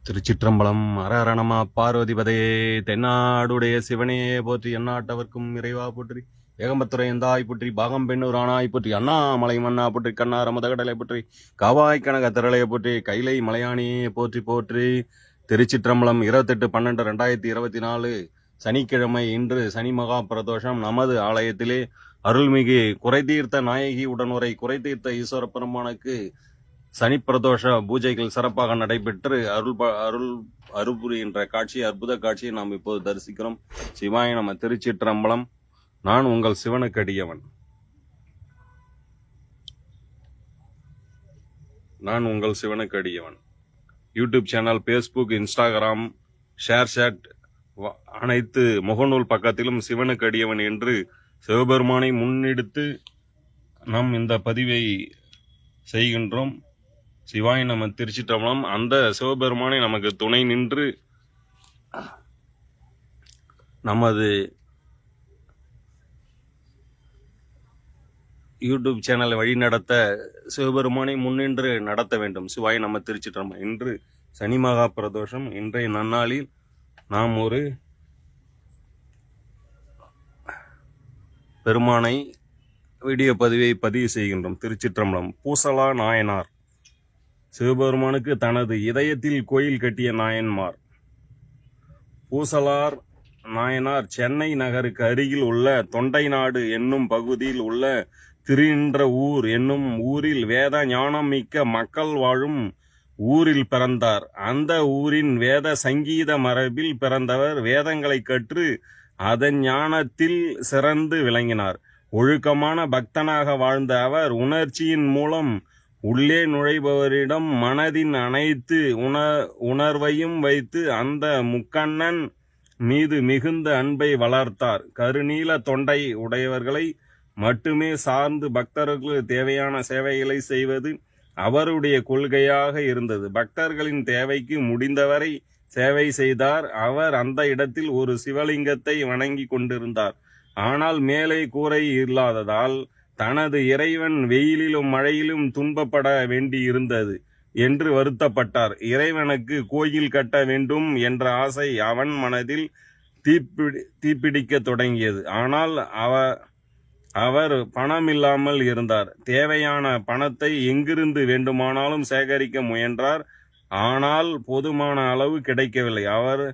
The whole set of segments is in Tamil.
திருச்சிற்றம்பலம். அரரணமா பார்வதிபதையே. தென்னாடுடைய சிவனையே போற்றி, எந்நாட்டவர்க்கும் இறைவா போற்றி, ஏகம்பத்துறை எந்தாய் போற்றி, பாகம் பெண்ணூர் ஆனாய் போற்றி, அண்ணாமலை மன்னா போற்றி, கண்ணார மதகடலை போற்றி, காவாய் கனக திரளையை போற்றி, கைலை மலையானியே போற்றி போற்றி. திருச்சிற்றம்பலம். 28/12/2024 சனிக்கிழமை. இன்று சனி மகா பிரதோஷம். நமது ஆலயத்திலே அருள்மிகு குறைதீர்த்த நாயகி உடனுரை குறைதீர்த்த ஈஸ்வர பெருமானுக்கு சனி பிரதோஷ பூஜைகள் சிறப்பாக நடைபெற்று அருள் புரிகின்ற காட்சி, அற்புத காட்சியை நாம் இப்போது தரிசிக்கிறோம். சிவாய நம. திருச்சிற்றம்பலம். நான் உங்கள் சிவனுக்கடியவன். YouTube channel, Facebook, Instagram, ShareChat அனைத்து முகநூல் பக்கத்திலும் சிவனுக்கடியவன் என்று சிவபெருமானை முன்னெடுத்து நாம் இந்த பதிவை செய்கின்றோம். சிவாய நம. திருச்சிற்றம்பலம். அந்த சிவபெருமானை நமக்கு துணை நின்று நமது யூடியூப் சேனலை வழிநடத்த சிவபெருமானை முன்னின்று நடத்த வேண்டும். சிவாய நம. திருச்சிற்றம்பலம். இன்று சனி மகா பிரதோஷம். இன்றைய நன்னாளில் நாம் ஒரு பெருமானை வீடியோ பதிவு செய்கின்றோம். திருச்சிற்றம்பலம். பூசலா நாயனார் சிவபெருமானுக்கு தனது இதயத்தில் கோயில் கட்டிய நாயன்மார். பூசலார் நாயனார் சென்னை நகருக்கு அருகில் உள்ள தொண்டைநாடு என்னும் பகுதியில் உள்ள திருநின்ற ஊர் என்னும் ஊரில் வேத ஞானம் மிக்க மக்கள் வாழும் ஊரில் பிறந்தார். அந்த ஊரின் வேத சங்கீத மரபில் பிறந்தவர். வேதங்களை கற்று அதன் ஞானத்தில் சிறந்து விளங்கினார். ஒழுக்கமான பக்தனாக வாழ்ந்த அவர் உணர்ச்சியின் மூலம் உள்ளே நுழைபவரிடம் மனதின் அனைத்து உணர்வையும் வைத்து அந்த முக்கண்ணன் மீது மிகுந்த அன்பை வளர்த்தார். கருநீல தொண்டை உடையவர்களை மட்டுமே சார்ந்து பக்தர்களுக்கு தேவையான சேவைகளை செய்வது அவருடைய கொள்கையாக இருந்தது. பக்தர்களின் தேவைக்கு முடிந்தவரை சேவை செய்தார். அவர் அந்த இடத்தில் ஒரு சிவலிங்கத்தை வணங்கி கொண்டிருந்தார். ஆனால் மேலே கூரை இல்லாததால் தனது இறைவன் வெயிலிலும் மழையிலும் துன்பப்பட வேண்டி இருந்தது என்று வருத்தப்பட்டார். இறைவனுக்கு கோயில் கட்ட வேண்டும் என்ற ஆசை அவன் மனதில் தீப்பிடிக்க தொடங்கியது. ஆனால் அவர் பணமில்லாமல் இருந்தார். தேவையான பணத்தை எங்கிருந்து வேண்டுமானாலும் சேகரிக்க முயன்றார். ஆனால் போதுமான அளவு கிடைக்கவில்லை. அவர்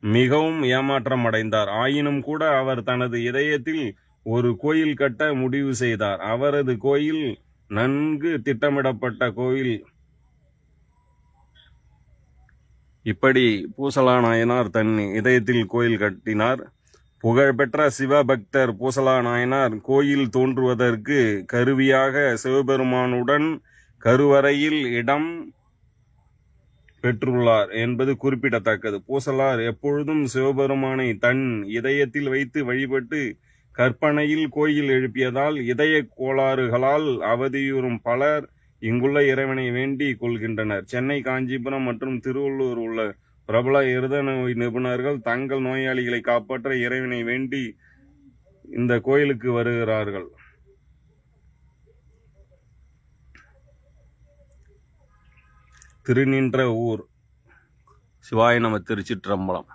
மிகவும் ஏமாற்றம் அடைந்தார். ஆயினும் கூட அவர் தனது இதயத்தில் ஒரு கோயில் கட்ட முடிவு செய்தார். அவரது கோயில் நன்கு திட்டமிடப்பட்ட கோயில். இப்படி பூசலா நாயனார் தன் இதயத்தில் கோயில் கட்டினார். புகழ்பெற்ற சிவபக்தர் பூசலா நாயனார் கோயில் தோன்றுவதற்கு கருவியாக சிவபெருமானுடன் கருவறையில் இடம் பெற்றுள்ளார் என்பது குறிப்பிடத்தக்கது. பூசலார் எப்பொழுதும் சிவபெருமானை தன் இதயத்தில் வைத்து வழிபட்டு கற்பனையில் கோயில் எழுப்பியதால் இதய கோளாறுகளால் அவதியுறும் பலர் இங்குள்ள இறைவனை வேண்டி கொள்கின்றனர். சென்னை, காஞ்சிபுரம் மற்றும் திருவள்ளூர் உள்ள பிரபல இருத நோய் நிபுணர்கள் தங்கள் நோயாளிகளை காப்பாற்ற இறைவனை வேண்டி இந்த கோயிலுக்கு வருகிறார்கள். திருநின்ற ஊர். சிவாய நம. திருச்சிற்றம்பலம்.